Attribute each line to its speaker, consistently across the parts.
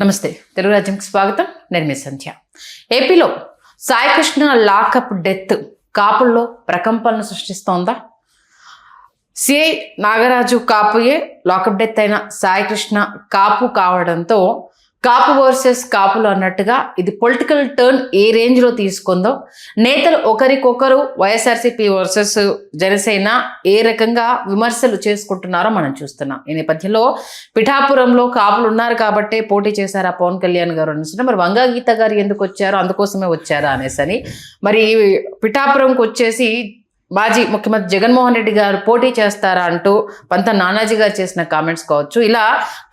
Speaker 1: నమస్తే తెలుగు రాజ్యంకి స్వాగతం. నేను మీ సంధ్య. ఏపీలో సాయికృష్ణ లాకప్ డెత్ కాపుల్లో ప్రకంపనలు సృష్టిస్తోందా? సిఐ నాగరాజు కాపుయే లాకప్ డెత్ అయిన సాయికృష్ణ కాపు కావడంతో కాపు వర్సెస్ కాపులు అన్నట్టుగా ఇది పొలిటికల్ టర్న్ ఏ రేంజ్లో తీసుకుందో, నేతలు ఒకరికొకరు వైఎస్ఆర్సీపీ వర్సెస్ జనసేన ఏ రకంగా విమర్శలు చేసుకుంటున్నారో మనం చూస్తున్నాం. ఈ నేపథ్యంలో పిఠాపురంలో కాపులు ఉన్నారు కాబట్టే పోటీ చేశారా పవన్ కళ్యాణ్ గారు అనేసి, మరి వంగా గీత గారు ఎందుకు వచ్చారో అందుకోసమే వచ్చారా అనేసి, మరి పిఠాపురంకి వచ్చేసి మాజీ ముఖ్యమంత్రి జగన్మోహన్ రెడ్డి గారు పోటీ చేస్తారా అంటూ పంత నానాజీ గారు చేసిన కామెంట్స్ కావచ్చు, ఇలా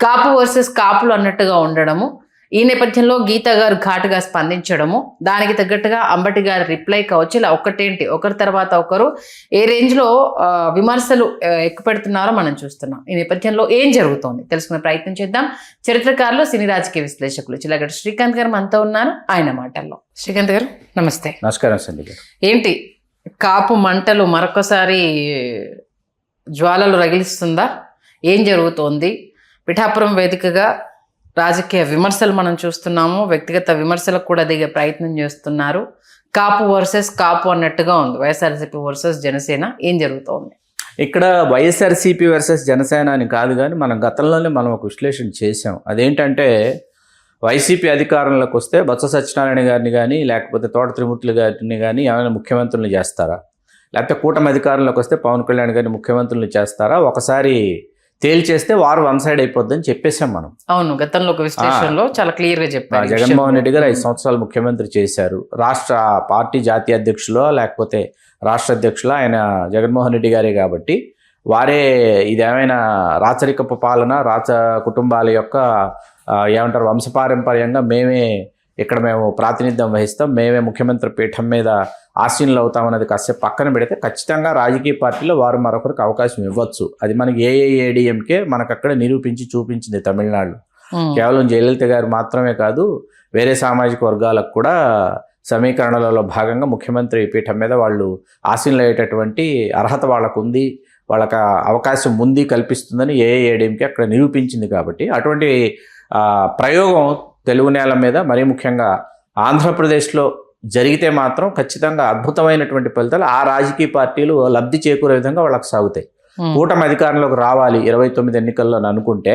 Speaker 1: కాపు వర్సెస్ కాపులు అన్నట్టుగా ఉండడము, ఈ నేపథ్యంలో గీత గారు ఘాటుగా స్పందించడము, దానికి తగ్గట్టుగా అంబటి గారి రిప్లై కావచ్చు, ఇలా ఒకటేంటి ఒకరి తర్వాత ఒకరు ఏ రేంజ్లో విమర్శలు ఎక్కుపెడుతున్నారో మనం చూస్తున్నాం. ఈ నేపథ్యంలో ఏం జరుగుతోంది తెలుసుకునే ప్రయత్నం చేద్దాం. చరిత్రకారులు, సినీ రాజకీయ విశ్లేషకులు చిల్లగడ్డ శ్రీకాంత్ గారు మనతో ఉన్నారు. ఆయన మాటల్లో. శ్రీకాంత్ గారు నమస్తే.
Speaker 2: నమస్కారం సంధ్య గారు.
Speaker 1: ఏంటి కాపు మంటలు మరొకసారి జ్వాలలు రగిలిస్తుందా? ఏం జరుగుతోంది? పిఠాపురం వేదికగా రాజకీయ విమర్శలు మనం చూస్తున్నాము, వ్యక్తిగత విమర్శలకు కూడా దిగే ప్రయత్నం చేస్తున్నారు. కాపు వర్సెస్ కాపు అన్నట్టుగా ఉంది, వైఎస్ఆర్సీపీ వర్సెస్ జనసేన. ఏం జరుగుతోంది
Speaker 2: ఇక్కడ? వైఎస్ఆర్సీపీ వర్సెస్ జనసేన అని కాదు, కానీ మనం గతంలోనే మనం ఒక విశ్లేషణ చేసాం. అదేంటంటే వైసీపీ అధికారంలోకి వస్తే బొత్స సత్యనారాయణ గారిని కానీ లేకపోతే తోట త్రిమూర్తులు గారిని కానీ ఏమైనా ముఖ్యమంత్రులను చేస్తారా, లేకపోతే కూటమి అధికారంలోకి వస్తే పవన్ కళ్యాణ్ గారిని ముఖ్యమంత్రులను చేస్తారా, ఒకసారి తేల్చేస్తే వారు వన్ సైడ్ అయిపోద్దని చెప్పేసాం మనం.
Speaker 1: అవును, గతంలో ఒక విశ్లేషణలో చాలా క్లియర్ గా చెప్పారు.
Speaker 2: జగన్మోహన్ రెడ్డి గారు 5 సంవత్సరాలు ముఖ్యమంత్రి చేశారు. రాష్ట్ర పార్టీ జాతీయ అధ్యక్షులో లేకపోతే రాష్ట్ర అధ్యక్షులో ఆయన జగన్మోహన్ రెడ్డి గారే కాబట్టి వారే ఇదేమైనా రాచరికపు పాలన, కుటుంబాల యొక్క ఏమంటారు వంశపారంపర్యంగా మేము ప్రాతినిధ్యం వహిస్తాం, మేమే ముఖ్యమంత్రి పీఠం మీద ఆసీనులు అవుతామన్నది కాసేపు పక్కన పెడితే ఖచ్చితంగా రాజకీయ పార్టీలో వారు మరొకరికి అవకాశం ఇవ్వచ్చు. అది మనకి ఏఐఏడిఎంకే మనకు అక్కడ నిరూపించి చూపించింది తమిళనాడులో. కేవలం జయలలిత గారు మాత్రమే కాదు, వేరే సామాజిక వర్గాలకు కూడా సమీకరణలలో భాగంగా ముఖ్యమంత్రి పీఠం మీద వాళ్ళు ఆసీనులు అయ్యేటటువంటి అర్హత వాళ్ళకు ఉంది, వాళ్ళకి అవకాశం ఉంది, కల్పిస్తుందని ఏఐఏడిఎంకే అక్కడ నిరూపించింది. కాబట్టి అటువంటి ప్రయోగం తెలుగు నేల మీద మరీ ముఖ్యంగా ఆంధ్రప్రదేశ్లో జరిగితే మాత్రం ఖచ్చితంగా అద్భుతమైనటువంటి ఫలితాలు ఆ రాజకీయ పార్టీలు లబ్ధి చేకూరే విధంగా వాళ్ళకి సాగుతాయి. కూటమి అధికారంలోకి రావాలి 29 ఎన్నికల్లో అనుకుంటే,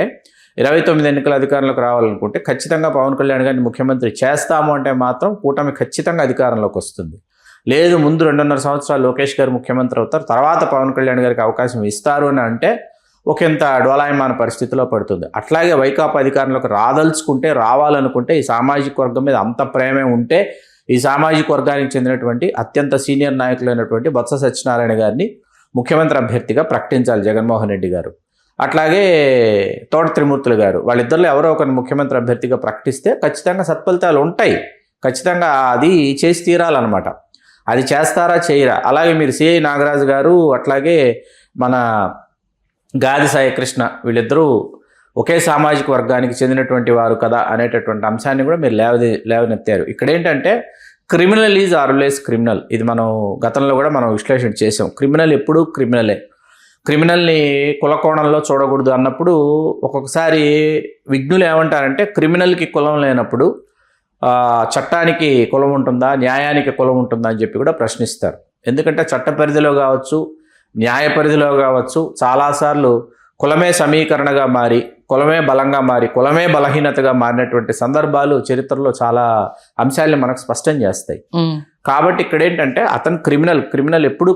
Speaker 2: 29 ఎన్నికల అధికారంలోకి రావాలనుకుంటే ఖచ్చితంగా పవన్ కళ్యాణ్ గారిని ముఖ్యమంత్రి చేస్తాము అంటే మాత్రం కూటమి ఖచ్చితంగా అధికారంలోకి వస్తుంది. లేదు, ముందు 2.5 సంవత్సరాలు లోకేష్ గారు ముఖ్యమంత్రి అవుతారు, తర్వాత పవన్ కళ్యాణ్ గారికి అవకాశం ఇస్తారు అని అంటే ఒకంత డోలాయమాన పరిస్థితిలో పడుతుంది. అట్లాగే వైకాపా అధికారంలోకి రావాలనుకుంటే ఈ సామాజిక వర్గం మీద అంత ప్రేమే ఉంటే ఈ సామాజిక వర్గానికి చెందినటువంటి అత్యంత సీనియర్ నాయకులైనటువంటి బొత్స సత్యనారాయణ గారిని ముఖ్యమంత్రి అభ్యర్థిగా ప్రకటించాలి జగన్మోహన్ రెడ్డి గారు. అట్లాగే తోట త్రిమూర్తులు గారు, వాళ్ళిద్దరిలో ఎవరో ఒకరిని ముఖ్యమంత్రి అభ్యర్థిగా ప్రకటిస్తే ఖచ్చితంగా సత్ఫలితాలు ఉంటాయి. ఖచ్చితంగా అది చేసి తీరాలన్నమాట. అది చేస్తారా చేయరా? అలాగే మీరు సిఐ నాగరాజు గారు, అట్లాగే మన గాది సాయికృష్ణ, వీళ్ళిద్దరూ ఒకే సామాజిక వర్గానికి చెందినటువంటి వారు కదా అనేటటువంటి అంశాన్ని కూడా మీరు లేవనెత్తారు. ఇక్కడ ఏంటంటే క్రిమినల్ ఈజ్ ఆల్వేస్ క్రిమినల్. ఇది మనం గతంలో కూడా మనం విశ్లేషణ చేసాం. క్రిమినల్ ఎప్పుడూ క్రిమినలే. క్రిమినల్ని కులకోణంలో చూడకూడదు అన్నప్పుడు ఒక్కొక్కసారి విఘ్నులు ఏమంటారంటే క్రిమినల్కి కులం లేనప్పుడు చట్టానికి కులం ఉంటుందా, న్యాయానికి కులం ఉంటుందా అని చెప్పి కూడా ప్రశ్నిస్తారు. ఎందుకంటే చట్ట పరిధిలో కావచ్చు, న్యాయ పరిధిలో కావచ్చు, చాలాసార్లు కులమే సమీకరణగా మారి, కులమే బలంగా మారి, కులమే బలహీనతగా మారినటువంటి సందర్భాలు చరిత్రలో చాలా అంశాలను మనకు స్పష్టం చేస్తాయి. కాబట్టి ఇక్కడ ఏంటంటే అతను క్రిమినల్ ఎప్పుడు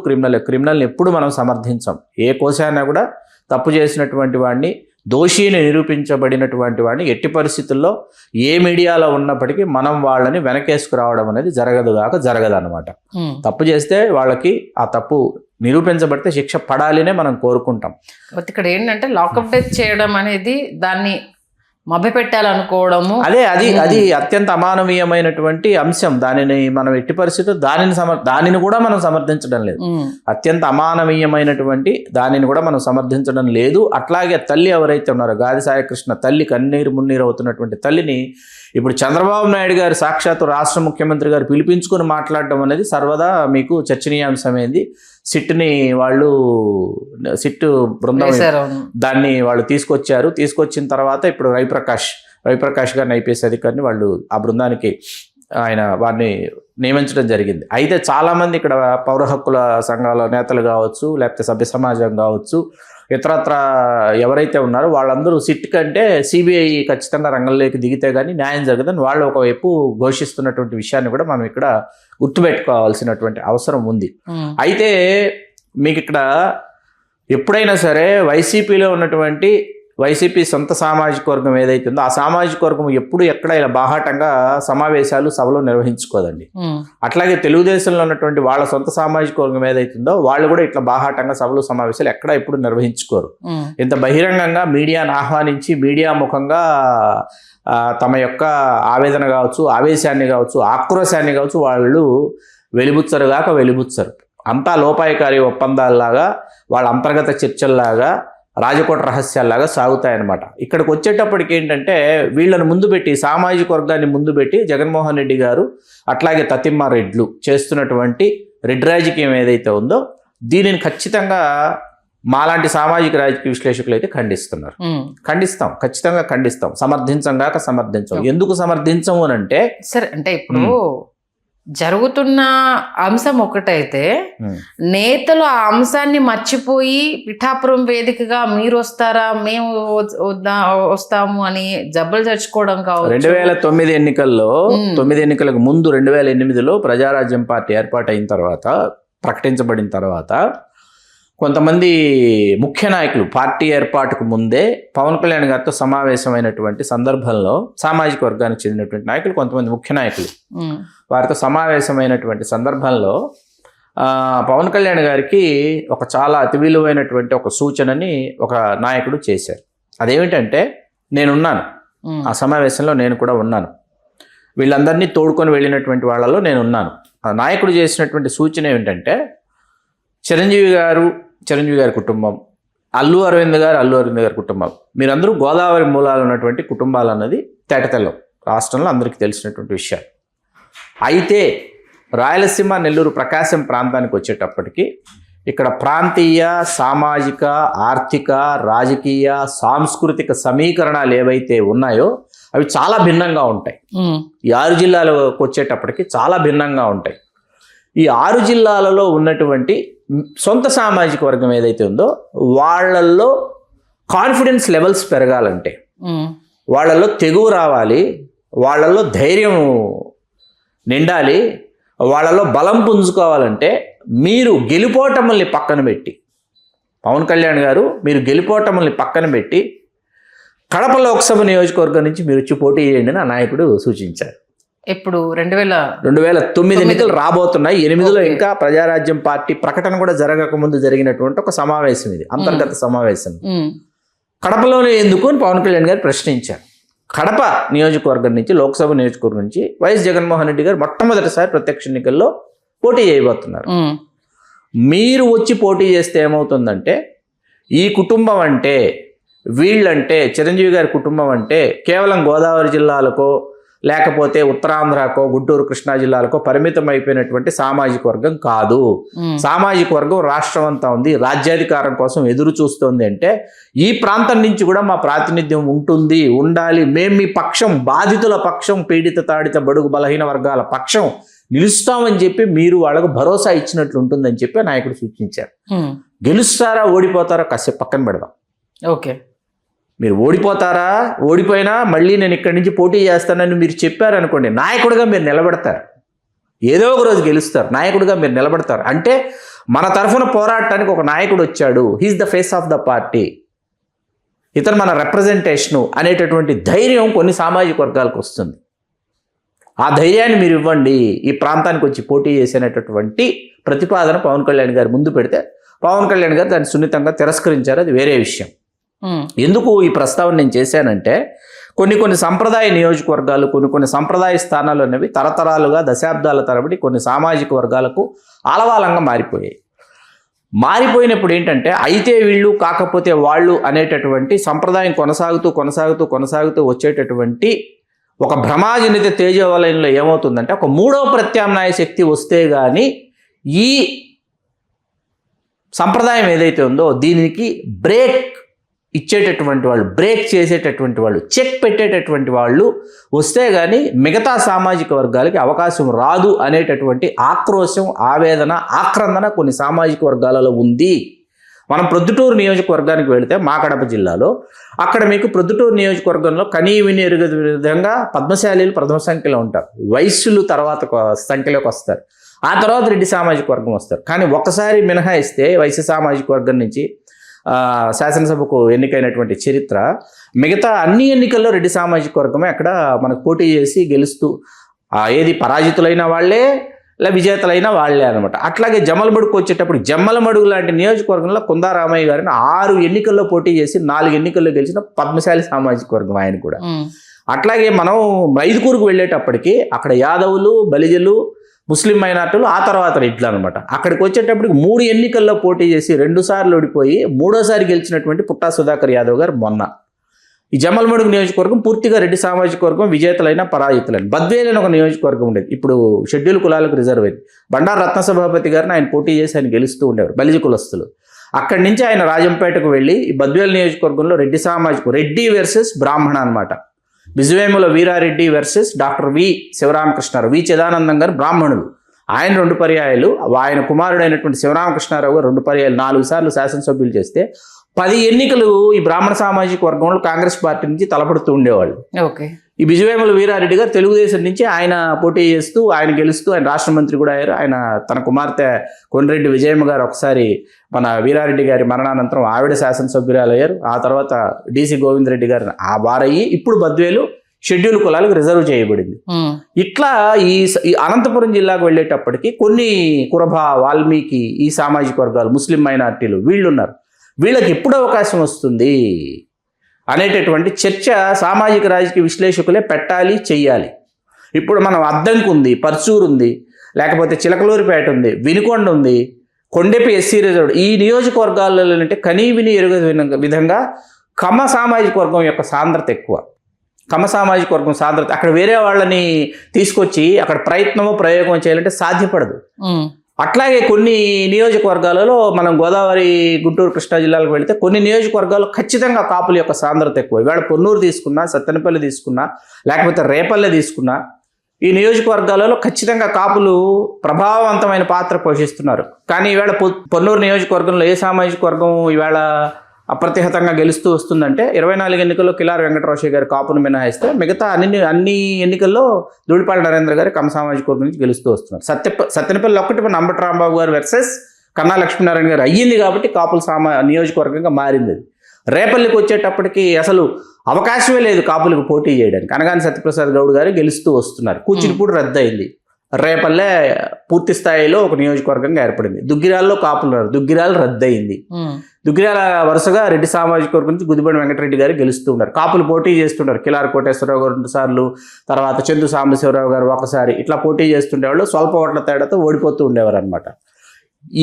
Speaker 2: క్రిమినల్ని ఎప్పుడు మనం సమర్థించాం. ఏ కోశానా కూడా తప్పు చేసినటువంటి వాడిని, దోషిని నిరూపించబడినటువంటి వాడిని ఎట్టి పరిస్థితుల్లో ఏ మీడియాలో ఉన్నప్పటికీ మనం వాళ్ళని వెనకేసుకురావడం అనేది జరగదన్నమాట. తప్పు చేస్తే వాళ్ళకి ఆ తప్పు నిరూపించబడితే శిక్ష పడాలినే మనం కోరుకుంటాం.
Speaker 1: ఇక్కడ ఏంటంటే లాకప్ డెత్ చేయడం అనేది దాన్ని మభ్యపెట్టాలనుకోవడము,
Speaker 2: అది అత్యంత అమానవీయమైనటువంటి అంశం. దానిని మనం ఎట్టి పరిస్థితుల్లో దానిని కూడా మనం సమర్థించడం లేదు. అత్యంత అమానవీయమైనటువంటి దానిని కూడా మనం సమర్థించడం లేదు. అట్లాగే తల్లి ఎవరైతే ఉన్నారో గాది సాయికృష్ణ తల్లి, కన్నీరు మున్నీరు అవుతున్నటువంటి తల్లిని ఇప్పుడు చంద్రబాబు నాయుడు గారు సాక్షాత్తు రాష్ట్ర ముఖ్యమంత్రి గారు పిలిపించుకుని మాట్లాడడం అనేది సర్వదా మీకు చర్చనీయాంశమైంది. సిట్టు బృందం దాన్ని వాళ్ళు తీసుకొచ్చిన తర్వాత ఇప్పుడు రవిప్రకాష్ రవిప్రకాష్ గారిని ఐపీఎస్ అధికారిని వాళ్ళు ఆ బృందానికి వారిని నియమించడం జరిగింది. అయితే చాలామంది ఇక్కడ పౌర హక్కుల సంఘాల నేతలు కావచ్చు, లేకపోతే సభ్య సమాజం కావచ్చు, ఇతరత్ర ఎవరైతే ఉన్నారో వాళ్ళందరూ సిట్ కంటే సిబిఐ ఖచ్చితంగా రంగంలోకి దిగితే కానీ న్యాయం జరగదని వాళ్ళు ఒకవైపు ఘోషిస్తున్నటువంటి విషయాన్ని కూడా మనం ఇక్కడ గుర్తుపెట్టుకోవాల్సినటువంటి అవసరం ఉంది. అయితే మీకు ఇక్కడ ఎప్పుడైనా సరే వైసీపీ సొంత సామాజిక వర్గం ఏదైతే ఉందో ఆ సామాజిక వర్గం ఎప్పుడు ఎక్కడ ఇలా బాహాటంగా సమావేశాలు సభలు నిర్వహించుకోదండి. అట్లాగే తెలుగుదేశంలో ఉన్నటువంటి వాళ్ళ సొంత సామాజిక వర్గం ఏదైతుందో వాళ్ళు కూడా ఇట్లా బాహాటంగా సభలు సమావేశాలు ఎక్కడ ఎప్పుడు నిర్వహించుకోరు. ఇంత బహిరంగంగా మీడియాను ఆహ్వానించి మీడియా ముఖంగా తమ యొక్క ఆవేదన కావచ్చు, ఆవేశాన్ని కావచ్చు, ఆక్రోశాన్ని కావచ్చు వాళ్ళు వెలిబుచ్చరు. అంతా లోపాయకారి ఒప్పందాల్లాగా, వాళ్ళ అంతర్గత చర్చల్లాగా, రాజకోట రహస్యాల్లాగా సాగుతాయన్నమాట. ఇక్కడికి వచ్చేటప్పటికి ఏంటంటే వీళ్ళని ముందు పెట్టి, సామాజిక వర్గాన్ని ముందు పెట్టి జగన్మోహన్ రెడ్డి గారు అట్లాగే తతిమ్మారెడ్లు చేస్తున్నటువంటి రెడ్డి రాజకీయం ఏదైతే ఉందో దీనిని ఖచ్చితంగా మాలాంటి సామాజిక రాజకీయ విశ్లేషకులు అయితే ఖచ్చితంగా ఖండిస్తాం. సమర్థించం. ఎందుకు సమర్థించము అని అంటే
Speaker 1: సరే, అంటే ఇప్పుడు జరుగుతున్న అంశం ఒకటైతే నేతలు ఆ అంశాన్ని మర్చిపోయి పిఠాపురం వేదికగా మీరు వస్తారా, మేము వస్తాము అని జబ్బలు చర్చుకోవడం కావచ్చు.
Speaker 2: 2009 ఎన్నికల్లో 9 ఎన్నికలకు ముందు 2008లో ప్రజారాజ్యం పార్టీ ఏర్పాటైన తర్వాత, ప్రకటించబడిన తర్వాత కొంతమంది ముఖ్య నాయకులు పార్టీ ఏర్పాటుకు ముందే పవన్ కళ్యాణ్ గారితో సమావేశమైనటువంటి సందర్భంలో సామాజిక వర్గానికి చెందినటువంటి నాయకులు, కొంతమంది ముఖ్య నాయకులు వారితో సమావేశమైనటువంటి సందర్భంలో పవన్ కళ్యాణ్ గారికి ఒక చాలా అతి విలువైనటువంటి ఒక సూచనని ఒక నాయకుడు చేశారు. అదేమిటంటే, నేనున్నాను ఆ సమావేశంలో, నేను కూడా ఉన్నాను, వీళ్ళందరినీ తోడుకొని వెళ్ళినటువంటి వాళ్ళలో నేను ఉన్నాను. ఆ నాయకుడు చేసినటువంటి సూచన ఏమిటంటే, చిరంజీవి గారి కుటుంబం, అల్లు అరవింద్ గారి కుటుంబం, మీరందరూ గోదావరి మూలాలు ఉన్నటువంటి కుటుంబాలు అన్నది తేటతెల్లం, రాష్ట్రంలో అందరికీ తెలిసినటువంటి విషయం. అయితే రాయలసీమ, నెల్లూరు, ప్రకాశం ప్రాంతానికి వచ్చేటప్పటికి ఇక్కడ ప్రాంతీయ, సామాజిక, ఆర్థిక, రాజకీయ, సాంస్కృతిక సమీకరణాలు ఏవైతే ఉన్నాయో అవి చాలా భిన్నంగా ఉంటాయి. ఈ 6 జిల్లాలకు వచ్చేటప్పటికి చాలా భిన్నంగా ఉంటాయి. ఈ 6 జిల్లాలలో ఉన్నటువంటి సొంత సామాజిక వర్గం ఏదైతే ఉందో వాళ్ళల్లో కాన్ఫిడెన్స్ లెవెల్స్ పెరగాలంటే, వాళ్ళల్లో తెగువ రావాలి, వాళ్ళల్లో ధైర్యం నిండాలి, వాళ్ళలో బలం పుంజుకోవాలంటే మీరు గెలుపోటముల్ని పక్కన పెట్టి, పవన్ కళ్యాణ్ గారు మీరు గెలుపోటముల్ని పక్కన పెట్టి కడప లోక్సభ నియోజకవర్గం నుంచి మీరు వచ్చి పోటీ చేయండి అని ఆ నాయకుడు సూచించారు.
Speaker 1: ఇప్పుడు
Speaker 2: 2009 ఎన్నికలు రాబోతున్నాయి. 8లో ఇంకా ప్రజారాజ్యం పార్టీ ప్రకటన కూడా జరగకముందు జరిగినటువంటి ఒక సమావేశం ఇది, అంతర్గత సమావేశం. కడపలోనే ఎందుకు అని పవన్ కళ్యాణ్ గారు ప్రశ్నించారు. కడప నియోజకవర్గం నుంచి, లోక్సభ నియోజకవర్గం నుంచి వైఎస్ జగన్మోహన్ రెడ్డి గారు మొట్టమొదటిసారి ప్రత్యక్ష ఎన్నికల్లో పోటీ చేయబోతున్నారు. మీరు వచ్చి పోటీ చేస్తే ఏమవుతుందంటే, ఈ కుటుంబం అంటే, వీళ్ళంటే, చిరంజీవి గారి కుటుంబం అంటే కేవలం గోదావరి జిల్లాలకో లేకపోతే ఉత్తరాంధ్రకో, గుంటూరు, కృష్ణా జిల్లాలకో పరిమితం అయిపోయినటువంటి సామాజిక వర్గం కాదు. సామాజిక వర్గం రాష్ట్రం అంతా ఉంది, రాజ్యాధికారం కోసం ఎదురు చూస్తుంది. అంటే ఈ ప్రాంతం నుంచి కూడా మా ప్రాతినిధ్యం ఉండాలి, మేము మీ పక్షం, బాధితుల పక్షం, పీడిత, తాడిత, బడుగు, బలహీన వర్గాల పక్షం నిలుస్తామని చెప్పి మీరు వాళ్ళకు భరోసా ఇచ్చినట్లు ఉంటుందని చెప్పి నాయకుడు సూచించారు. గెలుస్తారా ఓడిపోతారా కాసేపు పక్కన పెడదాం.
Speaker 1: ఓకే,
Speaker 2: మీరు ఓడిపోయినా మళ్ళీ నేను ఇక్కడి నుంచి పోటీ చేస్తానని మీరు చెప్పారనుకోండి, నాయకుడిగా మీరు నిలబడతారు, ఏదో ఒక రోజు గెలుస్తారు, నాయకుడిగా మీరు నిలబడతారు. అంటే మన తరఫున పోరాడటానికి ఒక నాయకుడు వచ్చాడు, he's the face of the party, ఇతను మన రిప్రజెంటేషను అనేటటువంటి ధైర్యం కొన్ని సామాజిక వర్గాలకు వస్తుంది. ఆ ధైర్యాన్ని మీరు ఇవ్వండి, ఈ ప్రాంతానికి వచ్చి పోటీ చేసేటటువంటి ప్రతిపాదన పవన్ కళ్యాణ్ గారు ముందు పెడితే పవన్ కళ్యాణ్ గారు దాన్ని సున్నితంగా తిరస్కరించారు. అది వేరే విషయం. ఎందుకు ఈ ప్రస్తావన నేను చేశానంటే, కొన్ని సంప్రదాయ నియోజకవర్గాలు, కొన్ని సంప్రదాయ స్థానాలు అనేవి తరతరాలుగా, దశాబ్దాల తరబడి కొన్ని సామాజిక వర్గాలకు ఆలవాలంగా మారిపోయినప్పుడు ఏంటంటే, అయితే వీళ్ళు కాకపోతే వాళ్ళు అనేటటువంటి సంప్రదాయం కొనసాగుతూ వచ్చేటటువంటి ఒక భ్రమాజనిత తేజవలయంలో ఏమవుతుందంటే, ఒక 3వ ప్రత్యామ్నాయ శక్తి వస్తే కానీ ఈ సంప్రదాయం ఏదైతే ఉందో దీనికి బ్రేక్ ఇచ్చేటటువంటి వాళ్ళు, బ్రేక్ చేసేటటువంటి వాళ్ళు, చెక్ పెట్టేటటువంటి వాళ్ళు వస్తే కానీ మిగతా సామాజిక వర్గాలకి అవకాశం రాదు అనేటటువంటి ఆక్రోశం, ఆవేదన, ఆక్రందన కొన్ని సామాజిక వర్గాలలో ఉంది. మనం ప్రొద్దుటూరు నియోజకవర్గానికి వెళితే మా కడప జిల్లాలో అక్కడ మీకు ప్రొద్దుటూరు నియోజకవర్గంలో కనీ విని ఎరుగని విధంగా పద్మశాలీలు ప్రథమ సంఖ్యలో ఉంటారు. వైశ్యులు తర్వాత సంఖ్యలోకి వస్తారు. ఆ తర్వాత రెడ్డి సామాజిక వర్గం వస్తారు. కానీ ఒక్కసారి మినహాయిస్తే వైశ్య సామాజిక వర్గం నుంచి శాసనసభకు ఎన్నికైనటువంటి చరిత్ర మిగతా అన్ని ఎన్నికల్లో రెడ్డి సామాజిక వర్గమే అక్కడ మనకు పోటీ చేసి గెలుస్తూ ఏది పరాజితులైన వాళ్ళే విజేతలైన వాళ్ళే అనమాట. అట్లాగే జమ్మలమడుగుకు వచ్చేటప్పుడు జమ్మలమడుగు లాంటి నియోజకవర్గంలో కుందారామయ్య గారిని 6 ఎన్నికల్లో పోటీ చేసి 4 ఎన్నికల్లో గెలిచిన పద్మశాలి సామాజిక వర్గం ఆయన కూడా. అట్లాగే మనం మైదుకూరుకు వెళ్ళేటప్పటికి అక్కడ యాదవులు, బలిజలు, ముస్లిం మైనార్టీలు, ఆ తర్వాత రెడ్లు అనమాట. అక్కడికి వచ్చేటప్పటికి 3 ఎన్నికల్లో పోటీ చేసి 2 సార్లు ఓడిపోయి 3వసారి గెలిచినటువంటి పుట్టా సుధాకర్ యాదవ్ గారు మొన్న. ఈ జమ్మలమడుగు నియోజకవర్గం పూర్తిగా రెడ్డి సామాజిక వర్గం, విజేతలైన పరాజితులైన. బద్వేలు అని ఒక నియోజకవర్గం ఉండేది, ఇప్పుడు షెడ్యూల్ కులాలకు రిజర్వ్ అయింది. బండారు రత్నసభాపతి గారిని ఆయన పోటీ చేసి ఆయన గెలుస్తూ ఉండేవారు, బలిజ కులస్తులు. అక్కడి నుంచి ఆయన రాజంపేటకు వెళ్ళి ఈ బద్వేలు నియోజకవర్గంలో రెడ్డి సామాజిక, రెడ్డి వర్సెస్ బ్రాహ్మణ అనమాట. బిజువేముల Veerareddy versus doctor V Sivaramakrishnarao, వి చిదానందం గారు బ్రాహ్మణులు. ఆయన 2 పర్యాయాలు, ఆయన కుమారుడైనటువంటి శివరామకృష్ణారావు గారు 2 పర్యాయాలు 4 సార్లు శాసనసభ్యులు చేస్తే 10 ఎన్నికలు ఈ బ్రాహ్మణ సామాజిక వర్గంలో కాంగ్రెస్ పార్టీ నుంచి తలపడుతూ ఉండేవాళ్ళు. ఈ బిజువేముల వీరారెడ్డి గారు తెలుగుదేశం నుంచి ఆయన పోటీ చేస్తూ ఆయన గెలుస్తూ ఆయన రాష్ట్ర మంత్రి కూడా అయ్యారు. ఆయన తన కుమార్తె కొండ్రెడ్డి విజయమ్మ గారు ఒకసారి మన వీరారెడ్డి గారి మరణానంతరం ఆవిడ శాసనసభ్యురాలు అయ్యారు. ఆ తర్వాత డిసి గోవిందరెడ్డి గారు వారయ్యి ఇప్పుడు బద్వేలు షెడ్యూల్ కులాలకు రిజర్వ్ చేయబడింది. ఇట్లా ఈ అనంతపురం జిల్లాకు వెళ్ళేటప్పటికి కొన్ని కురభ, వాల్మీకి, ఈ సామాజిక వర్గాలు, ముస్లిం మైనార్టీలు వీళ్ళు ఉన్నారు. వీళ్ళకి ఎప్పుడు అవకాశం వస్తుంది అనేటటువంటి చర్చ సామాజిక రాజకీయ విశ్లేషకులే పెట్టాలి, చెయ్యాలి. ఇప్పుడు మనం అద్దంకి ఉంది, పర్చూరు ఉంది, లేకపోతే చిలకలూరిపేట ఉంది, వినుకొండ ఉంది, కొండెపి ఎస్సీ రిజర్వ్. ఈ నియోజకవర్గాలలో అంటే కనీ విని ఎరుగని విధంగా కమ్మ సామాజిక వర్గం యొక్క సాంద్రత ఎక్కువ. కమ్మ సామాజిక వర్గం సాంద్రత అక్కడ వేరే వాళ్ళని తీసుకొచ్చి అక్కడ ప్రయత్నమో ప్రయోగం చేయాలంటే సాధ్యపడదు. అట్లాగే కొన్ని నియోజకవర్గాలలో మనం గోదావరి, గుంటూరు, కృష్ణా జిల్లాలకు వెళితే కొన్ని నియోజకవర్గాల్లో ఖచ్చితంగా కాపుల యొక్క సాంద్రత ఎక్కువ. ఇవాళ పొన్నూరు తీసుకున్నా, సత్తెనపల్లి తీసుకున్నా, లేకపోతే రేపల్లె తీసుకున్నా, ఈ నియోజకవర్గాలలో ఖచ్చితంగా కాపులు ప్రభావవంతమైన పాత్ర పోషిస్తున్నారు. కానీ ఈవేళ పొన్నూరు నియోజకవర్గంలో ఏ సామాజిక వర్గం ఈవేళ అప్రతిహతంగా గెలుస్తూ వస్తుందంటే 24 ఎన్నికల్లో కిలారి వెంకటరావు గారు కాపును మినహాయిస్తే మిగతా అన్ని ఎన్నికల్లో ధూళిపాల నరేంద్ర గారు కమ్మ సామాజిక వర్గం నుంచి గెలుస్తూ వస్తున్నారు. సత్తెనపల్లి ఒక్కటి మన అంబటి రాంబాబు గారు వర్సెస్ కన్నా లక్ష్మీనారాయణ గారు అయ్యింది కాబట్టి కాపుల నియోజకవర్గంగా మారింది. రేపల్లికి వచ్చేటప్పటికి అసలు అవకాశమే లేదు కాపులకు పోటీ చేయడానికి. అనగాని సత్యప్రసాద్ గౌడ్ గారు గెలుస్తూ వస్తున్నారు. కూచిపూడి రద్దు అయింది. రేపల్లె పూర్తి స్థాయిలో ఒక నియోజకవర్గంగా ఏర్పడింది. దుగ్గిరాల్లో కాపులు ఉన్నారు, దుగ్గిరాలు రద్దయింది. దుగ్గిరాల వరుసగా రెడ్డి సామాజిక వర్గం నుంచి గుదిబండి వెంకటరెడ్డి గారు గెలుస్తూ ఉన్నారు. కాపులు పోటీ చేస్తుంటారు. కిలారి కోటేశ్వరరావు గారు 2 సార్లు, తర్వాత చందు సాంబశివరావు గారు ఒకసారి, ఇట్లా పోటీ చేస్తుండేవాళ్ళు. స్వల్ప ఓట్ల తేడాతో ఓడిపోతూ ఉండేవారు అనమాట.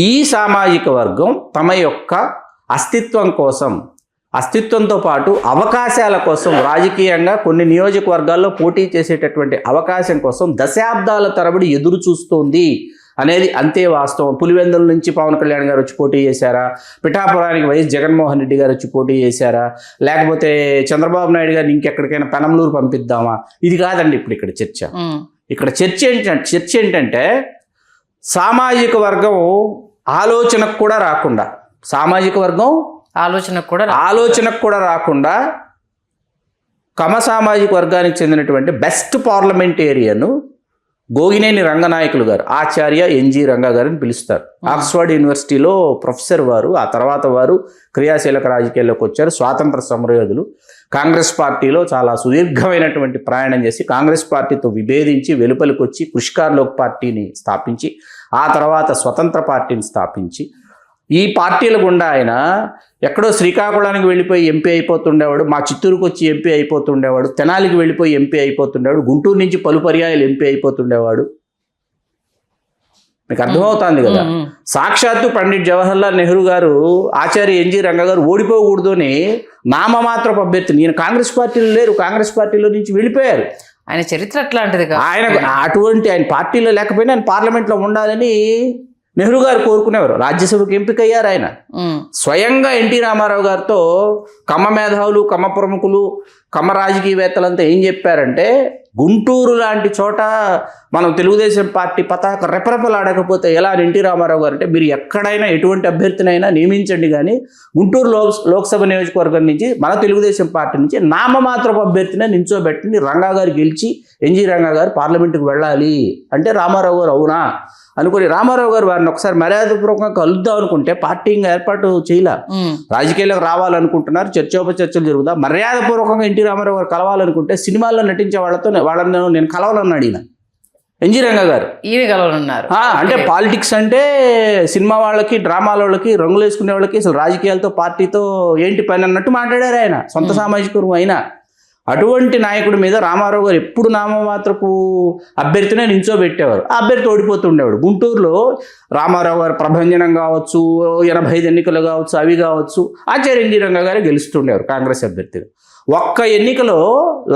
Speaker 2: ఈ సామాజిక వర్గం తమ యొక్క అస్తిత్వం కోసం, అస్తిత్వంతో పాటు అవకాశాల కోసం రాజకీయంగా కొన్ని నియోజకవర్గాల్లో పోటీ చేసేటటువంటి అవకాశం కోసం దశాబ్దాల తరబడి ఎదురు చూస్తోంది అనేది అంతే వాస్తవం. పులివెందుల నుంచి పవన్ కళ్యాణ్ గారు వచ్చి పోటీ చేశారా, పిఠాపురానికి వైఎస్ జగన్మోహన్ రెడ్డి గారు వచ్చి పోటీ చేశారా, లేకపోతే చంద్రబాబు నాయుడు గారిని ఇంకెక్కడికైనా పెనంలూరు పంపిద్దామా, ఇది కాదండి ఇప్పుడు ఇక్కడ చర్చ. ఇక్కడ చర్చ ఏంటంటే సామాజిక వర్గం ఆలోచనకు కూడా రాకుండా, సామాజిక వర్గం ఆలోచనకు కూడా రాకుండా కమ సామాజిక వర్గానికి చెందినటువంటి బెస్ట్ పార్లమెంటేరియన్ గోగినేని రంగనాయకులు గారు, ఆచార్య ఎన్జి రంగా గారిని పిలుస్తారు. ఆక్స్ఫర్డ్ యూనివర్సిటీలో ప్రొఫెసర్ వారు. ఆ తర్వాత వారు క్రియాశీలక రాజకీయాల్లోకి వచ్చారు. స్వాతంత్ర సమరయోధులు. కాంగ్రెస్ పార్టీలో చాలా సుదీర్ఘమైనటువంటి ప్రయాణం చేసి కాంగ్రెస్ పార్టీతో విభేదించి వెలుపలికి వచ్చి పుష్కర్ లోక్ పార్టీని స్థాపించి ఆ తర్వాత స్వతంత్ర పార్టీని స్థాపించి ఈ పార్టీల గుండా ఆయన ఎక్కడో శ్రీకాకుళానికి వెళ్ళిపోయి ఎంపీ అయిపోతుండేవాడు, మా చిత్తూరుకు వచ్చి ఎంపీ అయిపోతుండేవాడు, తెనాలికి వెళ్ళిపోయి ఎంపీ అయిపోతుండేవాడు, గుంటూరు నుంచి పలు పర్యాయాలు ఎంపీ అయిపోతుండేవాడు. మీకు అర్థమవుతుంది కదా. సాక్షాత్తు పండిట్ జవహర్లాల్ నెహ్రూ గారు, ఆచార్య ఎన్జి రంగా గారు ఓడిపోకూడదు అని నామమాత్రపు అభ్యర్థి. నేను కాంగ్రెస్ పార్టీలో లేరు, కాంగ్రెస్ పార్టీలో నుంచి వెళ్ళిపోయారు.
Speaker 1: ఆయన చరిత్ర అట్లాంటిది.
Speaker 2: ఆయన అటువంటి ఆయన పార్టీలో లేకపోయినా ఆయన పార్లమెంట్లో ఉండాలని నెహ్రూ గారు కోరుకునేవారు, రాజ్యసభకు ఎంపికయ్యారు ఆయన. స్వయంగా ఎన్టీ రామారావు గారితో కమ్మ మేధావులు, కమ్మ ప్రముఖులు, కమ్మ రాజకీయవేత్తలంతా ఏం చెప్పారంటే, గుంటూరు లాంటి చోట మనం తెలుగుదేశం పార్టీ పతాక రెపరెపలాడకపోతే ఎలా అని ఎన్టీ రామారావు గారు అంటే, మీరు ఎక్కడైనా ఎటువంటి అభ్యర్థినైనా నియమించండి, కానీ గుంటూరు లోక్సభ నియోజకవర్గం నుంచి మన తెలుగుదేశం పార్టీ నుంచి నామమాత్రపు అభ్యర్థినే నించోబెట్టండి, రంగా గారు గెలిచి ఎన్జీ రంగా గారు పార్లమెంటుకు వెళ్ళాలి అంటే రామారావు గారు అవునా అనుకుని రామారావు గారు వారిని ఒకసారి మర్యాదపూర్వకంగా కలుద్దాం అనుకుంటే పార్టీ ఇంకా ఏర్పాటు చేయలే. రాజకీయాలకు రావాలనుకుంటున్నారు, చర్చోపచర్చలు జరుగుతా. మర్యాదపూర్వకంగా ఎన్టీ రామారావు గారు కలవాలనుకుంటే సినిమాల్లో నటించే వాళ్ళని నేను కలవాలన్నాడు ఈయన, ఎన్జీ రంగా గారు.
Speaker 1: ఈయన కలవాలన్నారు.
Speaker 2: అంటే పాలిటిక్స్ అంటే సినిమా వాళ్ళకి, డ్రామాల వాళ్ళకి, రంగులు వేసుకునే వాళ్ళకి అసలు రాజకీయాలతో పార్టీతో ఏంటి పని అన్నట్టు మాట్లాడారు ఆయన, సొంత సామాజిక వర్గం అయినా. అటువంటి నాయకుడి మీద రామారావు గారు ఎప్పుడు నామమాత్రపు అభ్యర్థినే నించోబెట్టేవారు. ఆ అభ్యర్థి ఓడిపోతుండేవాడు. గుంటూరులో రామారావు గారు ప్రభంజనం కావచ్చు, 85 ఎన్నికలు కావచ్చు, అవి కావచ్చు, ఆచార్య ఎన్టీ రంగా గారే గెలుస్తుండేవారు కాంగ్రెస్ అభ్యర్థిగా. ఒక్క ఎన్నికలో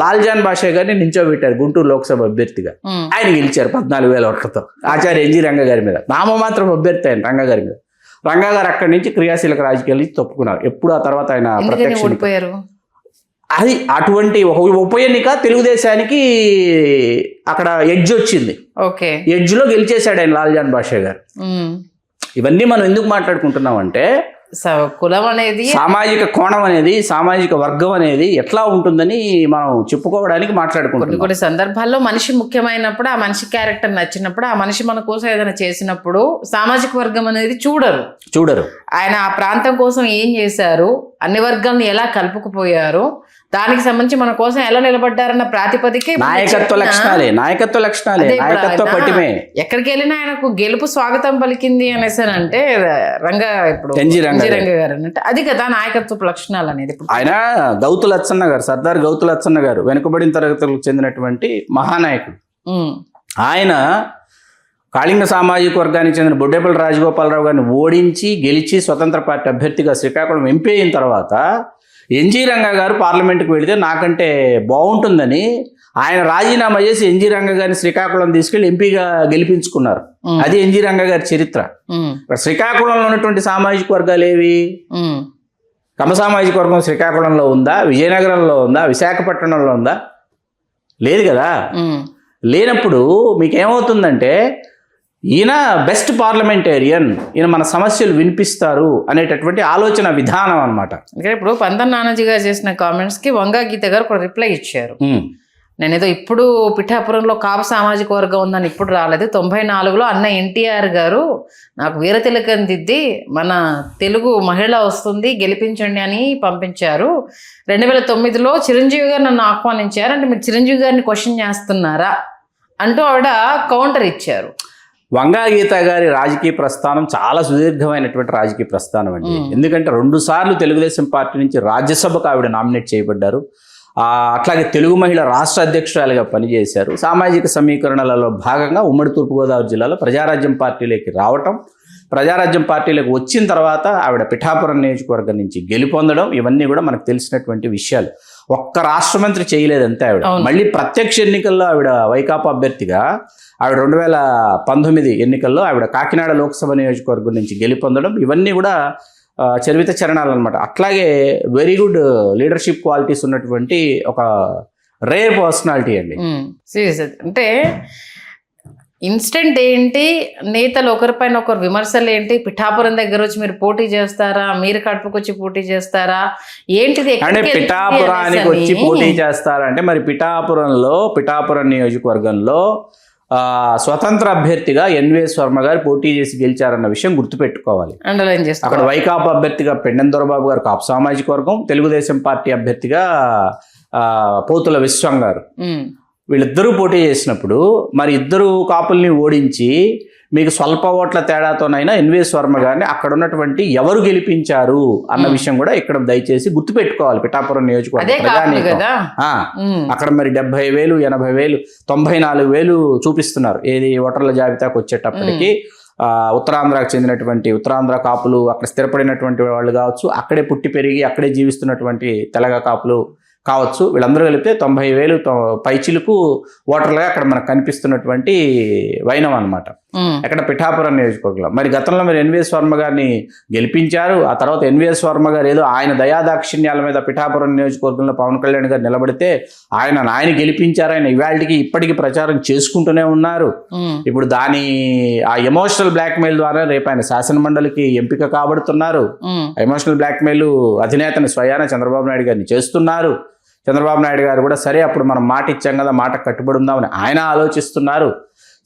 Speaker 2: లాల్జాన్ బాషా గారిని నించోబెట్టారు గుంటూరు లోక్సభ అభ్యర్థిగా. ఆయన గెలిచారు 14,000 ఓట్లతో ఆచార్య ఎన్జీ రంగా గారి మీద. నామమాత్రపు అభ్యర్థి ఆయన రంగా గారి మీద. రంగా గారు అక్కడి నుంచి క్రియాశీలక రాజకీయాల నుంచి తప్పుకున్నారు. ఎప్పుడు ఆ తర్వాత ఆయన ప్రత్యక్ష
Speaker 1: ఓడిపోయారు.
Speaker 2: అది అటువంటి ఒక ఉప ఎన్నిక తెలుగుదేశానికి అక్కడ ఎడ్జ్ వచ్చింది.
Speaker 1: ఓకే,
Speaker 2: ఎడ్జ్లో గెలిచేశాడు ఆయన లాల్జాన్ బాషా గారు. ఇవన్నీ మనం ఎందుకు మాట్లాడుకుంటున్నాం అంటే,
Speaker 1: కులం అనేది,
Speaker 2: సామాజిక కోణం అనేది, సామాజిక వర్గం అనేది ఎట్లా ఉంటుందని మనం చెప్పుకోవడానికి మాట్లాడుకుంటున్నాం.
Speaker 1: కొన్ని సందర్భాల్లో మనిషి ముఖ్యమైనప్పుడు, ఆ మనిషి క్యారెక్టర్ నచ్చినప్పుడు, ఆ మనిషి మన కోసం ఏదైనా చేసినప్పుడు సామాజిక వర్గం అనేది చూడరు. ఆయన ఆ ప్రాంతం కోసం ఏం చేశారు, అన్ని వర్గాలను ఎలా కలుపుకుపోయారు, దానికి సంబంధించి మన కోసం ఎలా నిలబడ్డారన్న ప్రాతిపదిక
Speaker 2: నాయకత్వ లక్షణాలే నాయకత్వ పట్టిమే.
Speaker 1: ఎక్కడికి వెళ్ళినా ఆయనకు గెలుపు స్వాగతం పలికింది అనేసానంటే రంగా, ఇప్పుడు
Speaker 2: ఎన్జీ రంగా
Speaker 1: గారు అంటే అది కదా నాయకత్వ లక్షణాలు అనేది.
Speaker 2: ఆయన గౌతు లచ్చన్న గారు, సర్దార్ గౌతు లచ్చన్న గారు వెనుకబడిన తరగతులకు చెందినటువంటి మహానాయకుడు. ఆయన కాళింగ సామాజిక వర్గానికి చెందిన బొడ్డేపల్లి రాజగోపాలరావు గారిని ఓడించి గెలిచి స్వతంత్ర పార్టీ అభ్యర్థిగా శ్రీకాకుళం ఎంపీ అయిన తర్వాత ఎన్జీ రంగా గారు పార్లమెంట్కి వెళితే నాకంటే బాగుంటుందని ఆయన రాజీనామా చేసి ఎన్జీ రంగా గారిని శ్రీకాకుళం తీసుకెళ్లి ఎంపీగా గెలిపించుకున్నారు. అది ఎన్జీ రంగా గారి చరిత్ర. శ్రీకాకుళంలో ఉన్నటువంటి సామాజిక వర్గాలు ఏవి? కమ్మ సామాజిక వర్గం శ్రీకాకుళంలో ఉందా, విజయనగరంలో ఉందా, విశాఖపట్నంలో ఉందా? లేదు కదా. లేనప్పుడు మీకేమవుతుందంటే, ఈయన బెస్ట్ పార్లమెంటేరియన్, ఈయన మన సమస్యలు వినిపిస్తారు అనేటటువంటి ఆలోచన విధానం అనమాట.
Speaker 1: ఇప్పుడు పందన్ నానాజీ గారు చేసిన కామెంట్స్కి వంగా గీత గారు ఒక రిప్లై ఇచ్చారు. నేనేదో ఇప్పుడు పిఠాపురంలో కాపు సామాజిక వర్గం ఉందని ఇప్పుడు రాలేదు, 94లో అన్న ఎన్టీఆర్ గారు నాకు వీర తిలకం దిద్ది మన తెలుగు మహిళ వస్తుంది గెలిపించండి అని పంపించారు. 2009లో చిరంజీవి గారు నన్ను ఆహ్వానించారు, అంటే మీరు చిరంజీవి గారిని క్వశ్చన్ చేస్తున్నారా అంటూ ఆవిడ కౌంటర్ ఇచ్చారు.
Speaker 2: వంగా గీత గారి రాజకీయ ప్రస్థానం చాలా సుదీర్ఘమైనటువంటి రాజకీయ ప్రస్థానం అండి. ఎందుకంటే 2 సార్లు తెలుగుదేశం పార్టీ నుంచి రాజ్యసభకు ఆవిడ నామినేట్ చేయబడ్డారు. అట్లాగే తెలుగు మహిళ రాష్ట్ర అధ్యక్షురాలుగా పనిచేశారు. సామాజిక సమీకరణలలో భాగంగా ఉమ్మడి తూర్పుగోదావరి జిల్లాలో ప్రజారాజ్యం పార్టీలోకి రావటం, ప్రజారాజ్యం పార్టీలోకి వచ్చిన తర్వాత ఆవిడ పిఠాపురం నియోజకవర్గం నుంచి గెలుపొందడం, ఇవన్నీ కూడా మనకు తెలిసినటువంటి విషయాలు. ఒక్క రాష్ట్ర మంత్రి చేయలేదంతే ఆవిడ. మళ్ళీ ప్రత్యక్ష ఎన్నికల్లో ఆవిడ వైకాపా అభ్యర్థిగా ఆవిడ 2019 ఎన్నికల్లో ఆవిడ కాకినాడ లోక్సభ నియోజకవర్గం నుంచి గెలుపొందడం, ఇవన్నీ కూడా చరిత్ర చరణాలు అనమాట. అట్లాగే వెరీ గుడ్ లీడర్షిప్ క్వాలిటీస్ ఉన్నటువంటి ఒక రేర్ పర్సనాలిటీ అండి.
Speaker 1: అంటే ఇన్స్టెంట్ ఏంటి, నేతలు ఒకరిపైన ఒకరు విమర్శలు ఏంటి, పిఠాపురం దగ్గర వచ్చి మీరు పోటీ చేస్తారా, మీరు కడుపుకొచ్చి పోటీ చేస్తారా, ఏంటిది
Speaker 2: అంటే పిఠాపురానికి వచ్చి పోటీ చేస్తారంటే, మరి పిఠాపురం నియోజకవర్గంలో స్వతంత్ర అభ్యర్థిగా ఎన్విఎస్ వర్మ గారు పోటీ చేసి గెలిచారన్న విషయం గుర్తుపెట్టుకోవాలి. అక్కడ వైకాపా అభ్యర్థిగా పెండెం దొరబాబు గారు కాపు సామాజిక వర్గం, తెలుగుదేశం పార్టీ అభ్యర్థిగా పోతుల విశ్వం గారు, వీళ్ళిద్దరూ పోటీ చేసినప్పుడు మరి ఇద్దరు కాపుల్ని ఓడించి మీకు స్వల్ప ఓట్ల తేడాతోనైనా ఎన్విఎస్ వర్మ గారిని అక్కడ ఉన్నటువంటి ఎవరు గెలిపించారు అన్న విషయం కూడా ఇక్కడ దయచేసి గుర్తుపెట్టుకోవాలి. పిఠాపురం నియోజకవర్గం అక్కడ మరి 70,000, 80,000, 94,000 చూపిస్తున్నారు. ఏది ఓటర్ల జాబితాకు వచ్చేటప్పటికి ఉత్తరాంధ్రకు చెందినటువంటి ఉత్తరాంధ్ర కాపులు, అక్కడ స్థిరపడినటువంటి వాళ్ళు కావచ్చు, అక్కడే పుట్టి పెరిగి అక్కడే జీవిస్తున్నటువంటి తెలగ కాపులు కావచ్చు, వీళ్ళందరూ కలిపితే 90,000 పైచిలకు ఓటర్లుగా అక్కడ మనకు కనిపిస్తున్నటువంటి వైనం అనమాట. ఎక్కడ పిఠాపురం నియోజకవర్గంలో. మరి గతంలో మీరు ఎన్విఎస్ వర్మ గారిని గెలిపించారు. ఆ తర్వాత ఎన్విఎస్ వర్మ గారు ఏదో ఆయన దయాదాక్షిణ్యాల మీద పిఠాపురం నియోజకవర్గంలో పవన్ కళ్యాణ్ గారు నిలబడితే ఆయన గెలిపించారు. ఆయన ఇవాళకి ఇప్పటికీ ప్రచారం చేసుకుంటూనే ఉన్నారు. ఇప్పుడు ఆ ఎమోషనల్ బ్లాక్మెయిల్ ద్వారా రేపు ఆయన శాసనమండలికి ఎంపిక కాబడుతున్నారు. ఎమోషనల్ బ్లాక్మెయిల్ అధినేతని స్వయాన చంద్రబాబు నాయుడు గారిని చేస్తున్నారు. చంద్రబాబు నాయుడు గారు కూడా సరే అప్పుడు మనం మాట ఇచ్చాం కదా, మాట కట్టుబడి ఉందామని ఆయన ఆలోచిస్తున్నారు.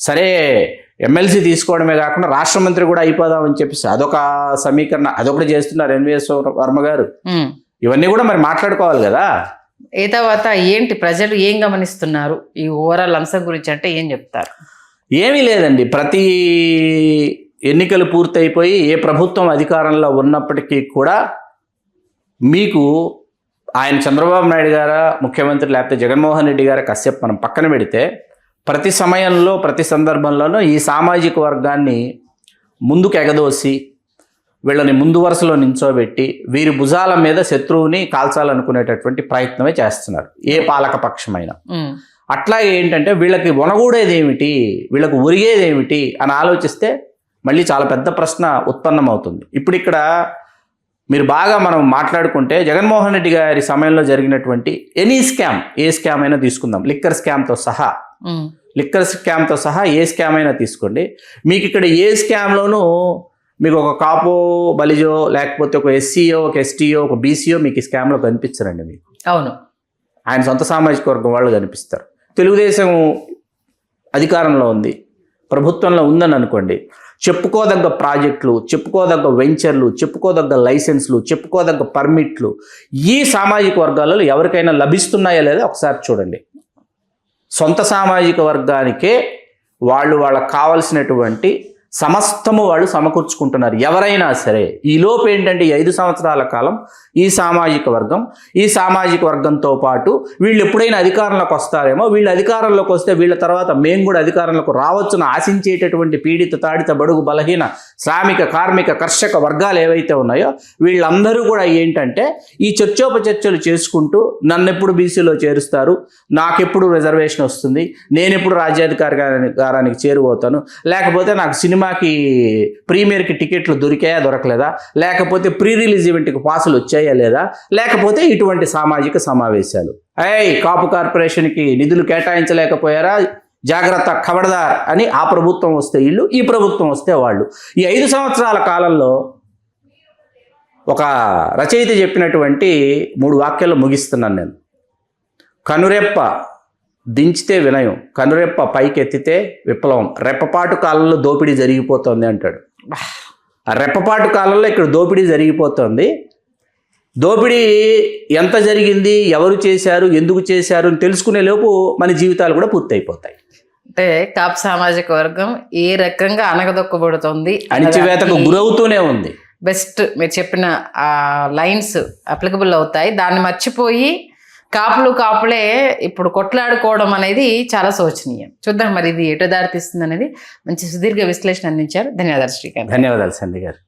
Speaker 2: సరే ఎమ్మెల్సీ తీసుకోవడమే కాకుండా రాష్ట్ర మంత్రి కూడా అయిపోదామని చెప్పేసి అదొక సమీకరణ, అదొకటి చేస్తున్నారు ఎన్విఎస్ వర్మ గారు. ఇవన్నీ కూడా మరి మాట్లాడుకోవాలి కదా.
Speaker 1: ఏ తర్వాత ఏంటి ప్రజలు ఏం గమనిస్తున్నారు ఈ ఓవరాల్ అంశం గురించి అంటే ఏం చెప్తారు?
Speaker 2: ఏమీ లేదండి, ప్రతి ఎన్నికలు పూర్తయిపోయి ఏ ప్రభుత్వం అధికారంలో ఉన్నప్పటికీ కూడా మీకు ఆయన చంద్రబాబు నాయుడు గారా ముఖ్యమంత్రి లేకపోతే జగన్మోహన్ రెడ్డి గారా కాసేపు మనం పక్కన పెడితే ప్రతి సమయంలో ప్రతి సందర్భంలోనూ ఈ సామాజిక వర్గాన్ని ముందుకు ఎగదోసి వీళ్ళని ముందు వరుసలో నించోబెట్టి వీరి భుజాల మీద శత్రువుని కాల్చాలనుకునేటటువంటి ప్రయత్నమే చేస్తున్నారు ఏ పాలక పక్షమైనా. అట్లాగే ఏంటంటే వీళ్ళకి వనగూడేది ఏమిటి, వీళ్ళకు ఒరిగేది ఏమిటి అని ఆలోచిస్తే మళ్ళీ చాలా పెద్ద ప్రశ్న ఉత్పన్నమవుతుంది. ఇప్పుడు ఇక్కడ మీరు బాగా మనం మాట్లాడుకుంటే జగన్మోహన్ రెడ్డి గారి సమయంలో జరిగినటువంటి ఎనీ స్కామ్, ఏ స్కామ్ అయినా తీసుకుందాం, లిక్కర్ స్కామ్తో సహా ఏ స్కామ్ అయినా తీసుకోండి. మీకు ఇక్కడ ఏ స్కామ్లోనూ మీకు ఒక కాపో బలిజో లేకపోతే ఒక ఎస్సీఓ ఒక ఎస్టీఓ ఒక బీసీఓ మీకు ఈ స్కామ్లో కనిపించరండి. మీకు
Speaker 1: అవును,
Speaker 2: ఆయన సొంత సామాజిక వర్గం వాళ్ళు కనిపిస్తారు. తెలుగుదేశం అధికారంలో ఉంది, ప్రభుత్వంలో ఉందని అనుకోండి, చెప్పుకోదగ్గ ప్రాజెక్టులు, చెప్పుకోదగ్గ వెంచర్లు, చెప్పుకోదగ్గ లైసెన్స్లు, చెప్పుకోదగ్గ పర్మిట్లు ఈ సామాజిక వర్గాలలో ఎవరికైనా లభిస్తున్నాయా లేదా ఒకసారి చూడండి. సొంత సామాజిక వర్గానికే వాళ్ళకి కావలసినటువంటి సమస్తము వాళ్ళు సమకూర్చుకుంటున్నారు ఎవరైనా సరే. ఈ లోపు ఏంటంటే 5 సంవత్సరాల కాలం ఈ సామాజిక వర్గంతో పాటు వీళ్ళు ఎప్పుడైనా అధికారంలోకి వస్తారేమో, వీళ్ళు అధికారంలోకి వస్తే వీళ్ళ తర్వాత మేము కూడా అధికారంలోకి రావచ్చును ఆశించేటటువంటి పీడిత తాడిత బడుగు బలహీన శ్రామిక కార్మిక కర్షక వర్గాలు ఏవైతే ఉన్నాయో వీళ్ళందరూ కూడా ఏంటంటే ఈ చర్చోపచర్చలు చేసుకుంటూ నన్నెప్పుడు బీసీలో చేరుస్తారు, నాకెప్పుడు రిజర్వేషన్ వస్తుంది, నేనెప్పుడు రాజ్యాధికారానికి చేరువవుతాను, లేకపోతే నాకు సినిమాకి ప్రీమియర్కి టికెట్లు దొరకలేదా, లేకపోతే ప్రీ రిలీజ్ ఈవెంట్కి పాసులు వచ్చాయా లేదా, లేకపోతే ఇటువంటి సామాజిక సమావేశాలు, కాపు కార్పొరేషన్కి నిధులు కేటాయించలేకపోయారా, జాగ్రత్త ఖబర్దార్ అని ఆ ప్రభుత్వం వస్తే వీళ్ళు, ఈ ప్రభుత్వం వస్తే వాళ్ళు. ఈ 5 సంవత్సరాల కాలంలో ఒక రచయిత చెప్పినటువంటి 3 వాక్యాలు ముగిస్తున్నాను నేను. కనురెప్ప దించితే వినయం, కనురెప్ప పైకెత్తితే విప్లవం, రెప్పపాటు కాలంలో దోపిడీ జరిగిపోతుంది అంటాడు. ఆ రెప్పపాటు కాలంలో ఇక్కడ దోపిడీ జరిగిపోతుంది. దోపిడీ ఎంత జరిగింది, ఎవరు చేశారు, ఎందుకు చేశారు అని తెలుసుకునే లోపు మన జీవితాలు కూడా పూర్తయిపోతాయి.
Speaker 1: అంటే కాపు సామాజిక వర్గం ఏ రకంగా అనగదొక్కబడుతుంది,
Speaker 2: అణిచివేతకు గురవుతూనే ఉంది.
Speaker 1: బెస్ట్ మీరు చెప్పిన ఆ లైన్స్ అప్లికబుల్ అవుతాయి. దాన్ని మర్చిపోయి కాపులే ఇప్పుడు కొట్లాడుకోవడం అనేది చాలా శోచనీయం. చూద్దాం మరి ఇది ఎటు దారి తీస్తుంది అనేది. మంచి సుదీర్ఘ విశ్లేషణ అందించారు. ధన్యవాదాలు శ్రీకాంత్.
Speaker 2: ధన్యవాదాలు సంధ్య గారు.